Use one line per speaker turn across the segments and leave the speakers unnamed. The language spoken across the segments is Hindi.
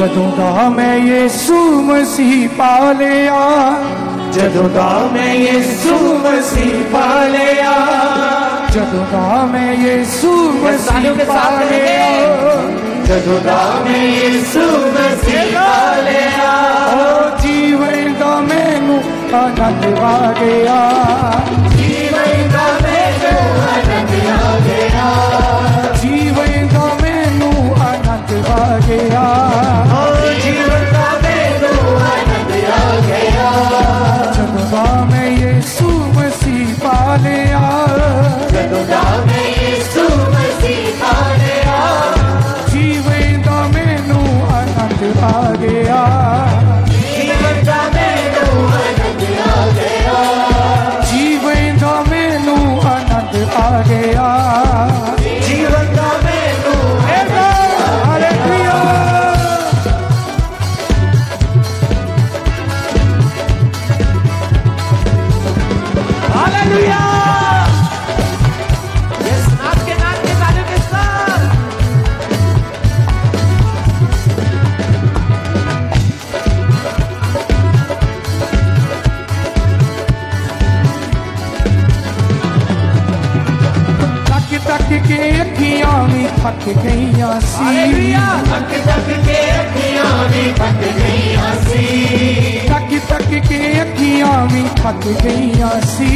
जदों दा मैं यीशु मसीह पा लिया,
जदों दा मैं यीशु मसीह पा लिया,
जदों दा मैं यीशु मसीह पा लिया,
जदों दा मैं यीशु मसीह पा लिया।
ओ जीवन दा मैनू आनंद आ गया,
जीवन दा मैनू आनंद आ गया,
जीवन दा मैनू आनंद आ गया,
जीवन दा मैनू आनंद आ गया।
जदों दा मैं यीशु मसीह पा लिया,
जदों दा मैं यीशु मसीह पा लिया,
जीवन दा मैनू आनंद आ गया,
जीवन दा मैनू आनंद आ गया,
जीवन दा मैनू आनंद आ गया,
जीवन दा मैनू
हालेलुया।
हालेलुया। यस, नाच के तालियों के साथ।
तक तक के अखियां भी थक गईयां सी,
हालेलुया। तक तक के अखियां भी थक गईयां सी,
तक तक के अखियां भी थक गईयां सी,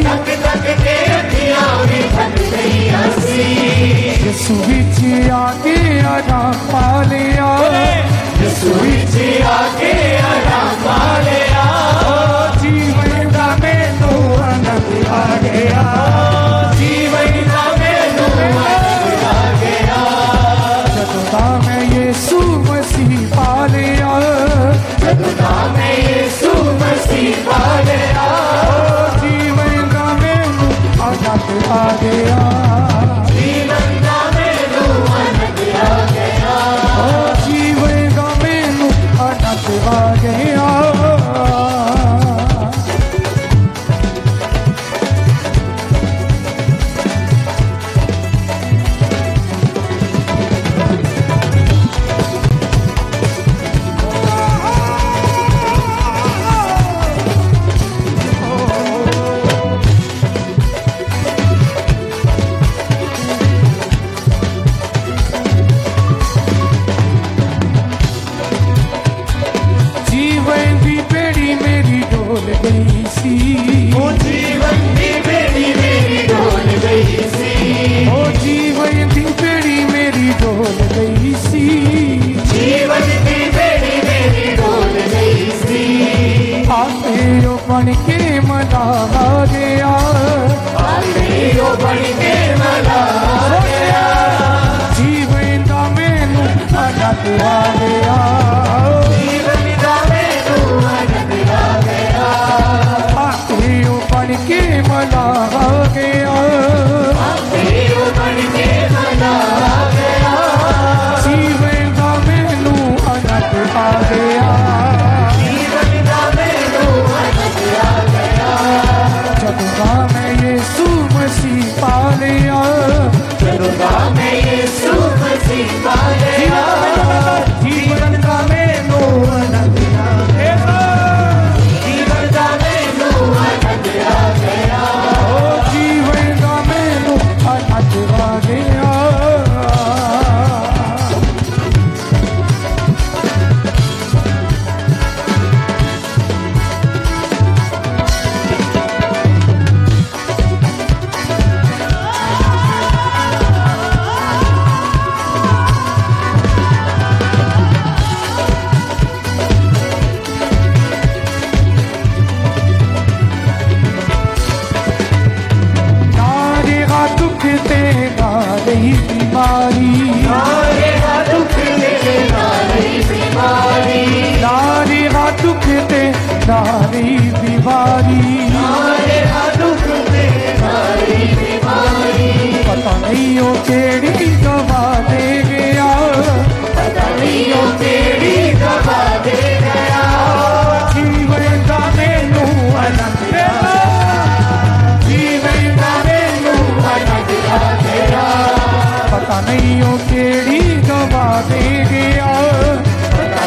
तक तक के अखियां भी थक गईयां सी।
यीशु विच आके आराम पा लिया,
यीशु विच आके आराम पा लिया,
जीवन दा मैनू आनंद आ गया,
जीवन दा मैनू आनंद आ गया।
जदों दा मैं यीशु मसीह पा लिया,
जदों दा मैं यीशु मसीह पा लिया,
जीवन दा मैनू आनंद आ गया,
जीवन दा मैनू आनंद आ गया,
जीवन दा मैनू आनंद आ गया। जीवन की बेड़ी मेरी डोल गई सी,
ओ जीवन की बेड़ी मेरी डोल गई सी,
ओ जीवन की बेड़ी मेरी डोल गई सी,
जीवन की बेड़ी मेरी डोल गई सी।
आपे ओ बन के मना आ गया,
आपे ओ बन के मना आ गया,
जीवन दा मैनू आनंद आ गया,
जीवन दा मैनू आनंद आ गया,
आपे ओ बन के मना आ गया,
आपे ओ बन के मना आ गया,
जीवन दा मैनू आनंद आ गया,
जीवन दा मैनू आनंद आ गया।
जदों दा मैं यीशु मसीह पा लिया,
जदों दा मैं यीशु मसीह पा लिया,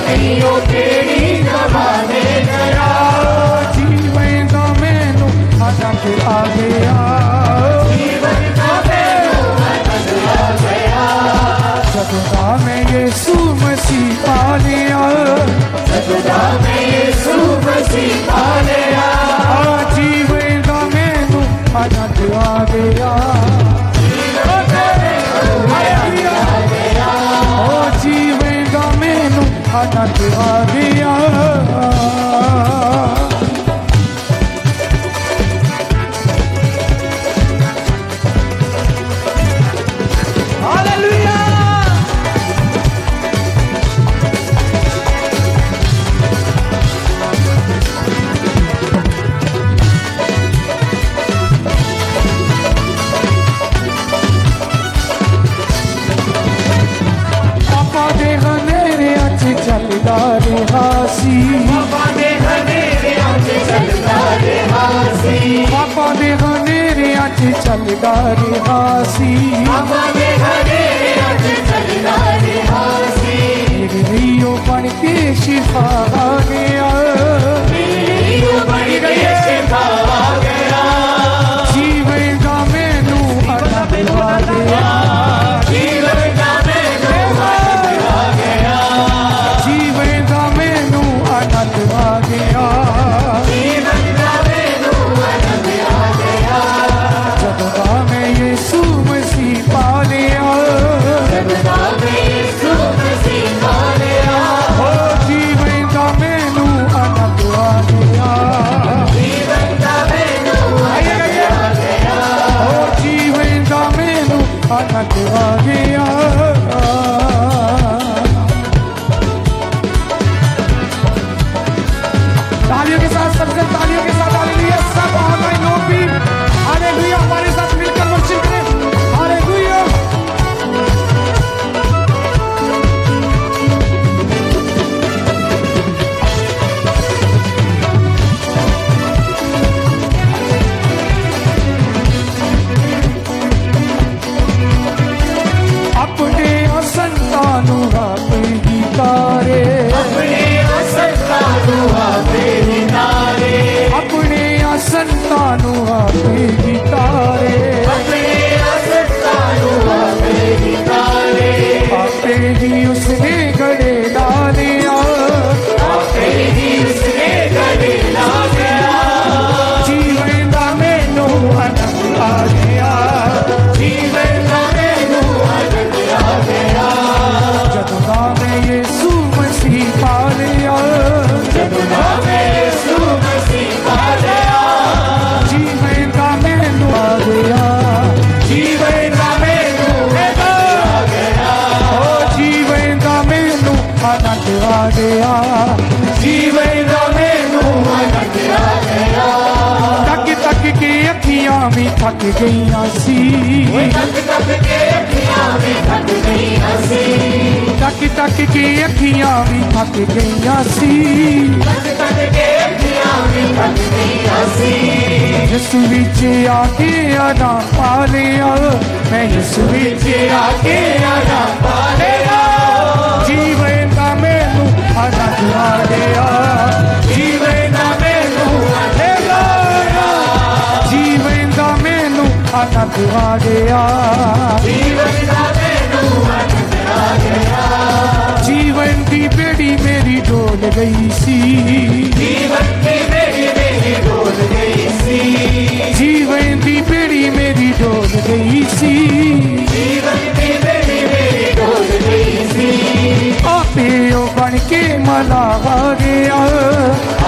नहीं हो तेरी जमाने गया
जीवन का मैनू आनंद आ गया
जीवन का मैनू आनंद आ गया
जदों मैं यीशु मसीह पा लिया
जदों मैं यीशु मसीह पा लिया
जीवन का मैनू आनंद आ गया जीवन का मैनू आनंद आ गया चलदा रहासी
पापा दे हनेरियां च चलदा रहासी
पापा दे हनेरियां च चलदा रहासी
पापा दे हनेरियां च चलदा रहासी
मेरे लियो बन के शिफा आ गया
मेरे लियो बन के शिफा आ गया
जीवन का मैनू आनंद आ गया
जीवन का मैनू आनंद आ गया
जीवन का मैनू आनंद आ गया
जीवन का मैनू आनंद आ गया
जदों मैं यीशु मसीह पा लिया
जदों मैं यीशु मसीह पा लिया
जीवन का मैनू आनंद आ गया
जीवन का मैनू आनंद आ गया
जीवन का मैनू आनंद आ गया तालियों के साथ सबसे तालियों के साथ हालेलुया सब ऑनलाइन लोग भी हालेलुया हमारे साथ मिलकर वर्शिप करें हालेलुया अपने संतानों अपनी तारे
अपने संतानों अपनी तारे
अपने संतानों अपनी तारे
अपने संतानों अपनी तारे
आपे ही उसने गड़े डालिया
आपे ही उसने गले ला गया
जीवन का मैनू आनंद आ गया
जीवन का मैनू आनंद आ गया
जदों मैं यीशु मसीह पा लिया
जदों मैं यीशु मसीह पा लिया
जीवन का मैनू आ गया
जीवन का मैनू आनंद आ गया
जीवन का मैनू आनंद आ गया
जीवन का मैनू आनंद आ गया
तक तक के अखियां भी थक गईयां सी
तक तक के अखियां भी थक गई हसी
तक तक के अखियां भी थक गईयां सी
तक तक के अखियां भी थक गई हसी
यीशु विच आके आराम पा लिया मैं यीशु विच
आके आराम पा लिया
जीवन का मैनू आनंद आ गया
जीवन का मैनू आनंद आ गया
जीवन का मैनू आनंद आ गया
जीवन का मैनू आनंद आ गया
जीवन की बेड़ी मेरी डोल गई सी
जीवन की मेरी डोल गई सी
जीवन की बेड़ी मेरी डोल गई सी
जीवन की मेरी डोल गई सी
आपे ओ बन के मला आ गया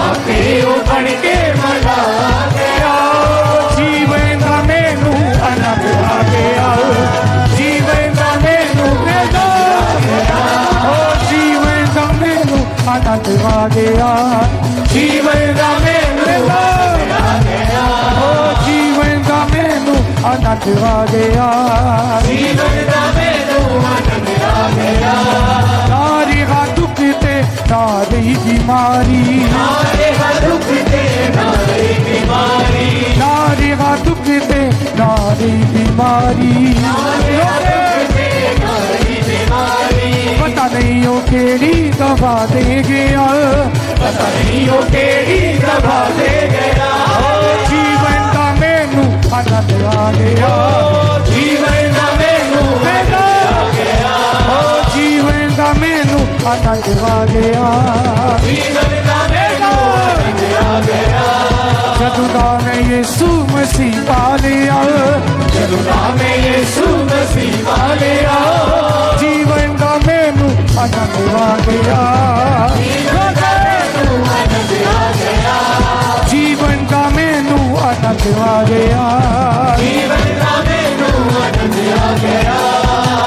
आपे ओ बन के मला आ गया
जीवन का मैनू आनंद आ गया जीवन का मैनू जीवन का मैनू आनंद आ गया जीवन का मैनू जीवन का मैनू आनंद आ गया
जीवन का मैनू आनंद आ गया
नारी का दुख ते नारी बीमारी
नारे का दुख ते नारी बीमारी
नारी का दुख ते नारी बीमारी
नारे का दुख ते नारी बीमारी
पता नहीं हो केड़ी दवा दे गया,
पता नहीं ओ केड़ी दवा दे गया,
जीवन का मैनू आनंद आ गया,
जीवन दा मैनू आनंद आ गया,
जीवन का मैनू आनंद आ गया,
जीवन दा मैनू आनंद आ गया,
जदों दा मैं यीशु मसीह पा लिया,
जदों दा मैं यीशु मसीह पा लिया,
जीवन का मैनू आनंद आ गया,
जीवन दा मैनू आनंद आ गया,
जीवन का मैनू आनंद आ गया,
जीवन दा मैनू आनंद आ गया,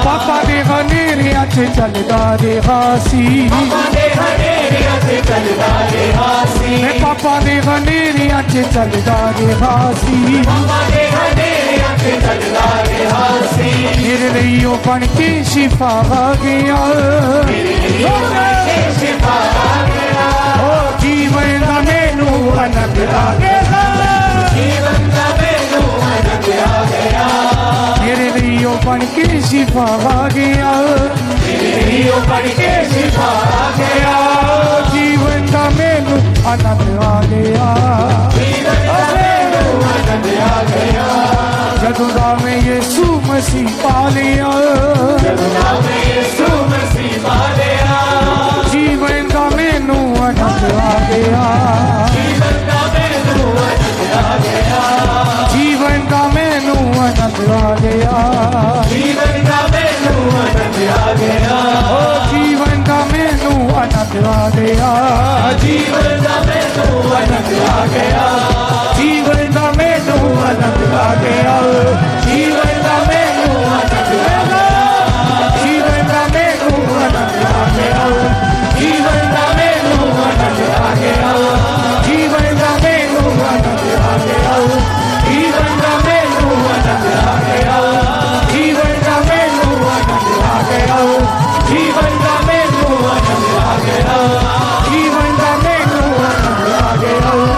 पापा दे हनेरिया च चलदा रहा सी,
पापा दे हनेरिया च चलदा रहा सी,
पापा दे हनेरिया च चलदा रहा सी,
पापा दे हनेरिया च चलदा रहा सी,
मेरे लिए ओ बन के शिफा आ गया,
शिफा आ गया,
ओ जीवन का मैनू आनंद आ गया,
जीवन दा मैनू आनंद आ गया,
मेरे लिए ओ बन के शिफा आ गया,
मेरी पढ़ के शिफा आ गया,
जीवन का मैनू आनंद आ गया,
जीवन दा मैनू आनंद आ गया,
जदों दा मैं यीशु मसीह पा लिया,
जदों दा मैं यीशु मसीह पा लिया,
जीवन का मैनू आनंद आ गया,
जीवन दा मैनू आनंद आ गया,
जीवन का मैनू आनंद आ गया,
जीवन दा मैनू आनंद आ गया,
ओ जीवन का मैनू आनंद आ गया,
जीवन दा मैनू आनंद आ गया,
जीवन का मैनू आनंद आ गया,
जीवन दा मैनू आनंद आ गया,
जीवन का मैनू आनंद आ गया,
जीवन दा मैनू आनंद आ गया,
जीवन का मैनू आनंद आ गया,
जीवन दा मैनू आनंद आ गया,
जीवन का मैनू आनंद आ गया,
जीवन दा मैनू आनंद आ गया,
जीवन का मैनू आनंद आ गया,
जीवन दा मैनू आनंद आ गया,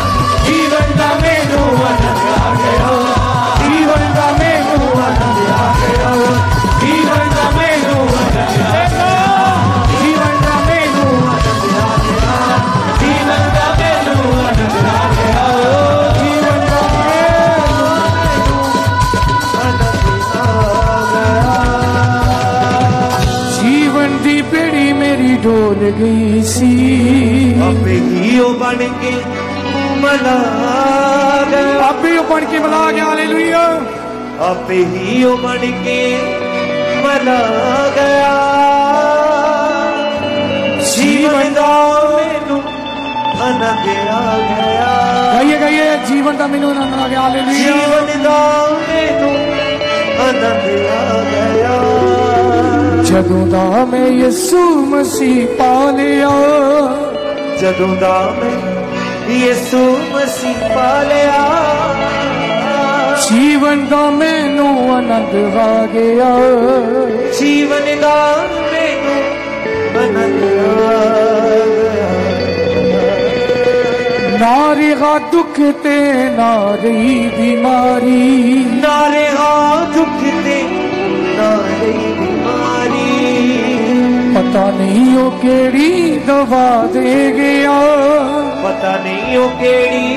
जीवन का मैनू आनंद आ गया,
जीवन दा मैनू आनंद आ गया,
जीवन का मैनू आनंद आ गया,
जीवन दा मैनू आनंद आ गया,
जीवन का जीवन दी बेड़ी मेरी डोल गई सी,
आपे ही ओ बन के मला गया,
आपे ओ बन के मिला गया, हालेलुया,
आपे ही ओ बन के मला गया, जीवन दा मैनू आनंद आ गया,
गाइए गाइए, जीवन का मैनू आनंद आ गया, हालेलुया,
जीवन दा मैनू आनंद आ गया,
जदों दा मैं यीशु मसीह पा लिया,
जदों दा मैं यीशु मसीह पा लिया,
जीवन का मैनू आनंद आ गया,
जीवन दा मैनू आनंद आ गया,
ना रेहा दुख ते ना रही बीमारी,
नारे दुख दे नारे बीमारी,
पता नहीं ओ केड़ी दवा दे गया,
पता नहीं ओ केड़ी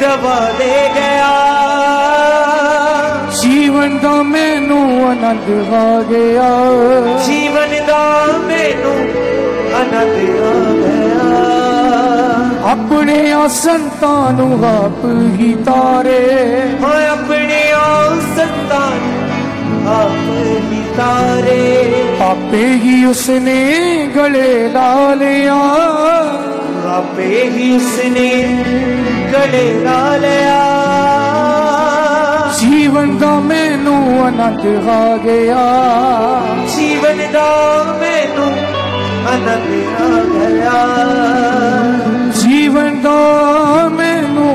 दवा दे गया,
जीवन का मैनू आनंद आ गया,
जीवन दा मैनू आनंद आ गया,
अपने संतां नू आप ही तारे,
मैं अपने संतान आप ही तारे,
आपे ही उसने गले ला लिया,
आपे ही उसने गले ला लिया,
जीवन का मैनू आनंद आ गया,
जीवन दा मैनू आनंद आ गया,
जीवन का मैनू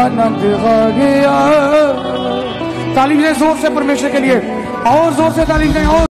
आनंद आ गया। ताली दें जोर से परमेश्वर के लिए, और जोर से ताली दें, और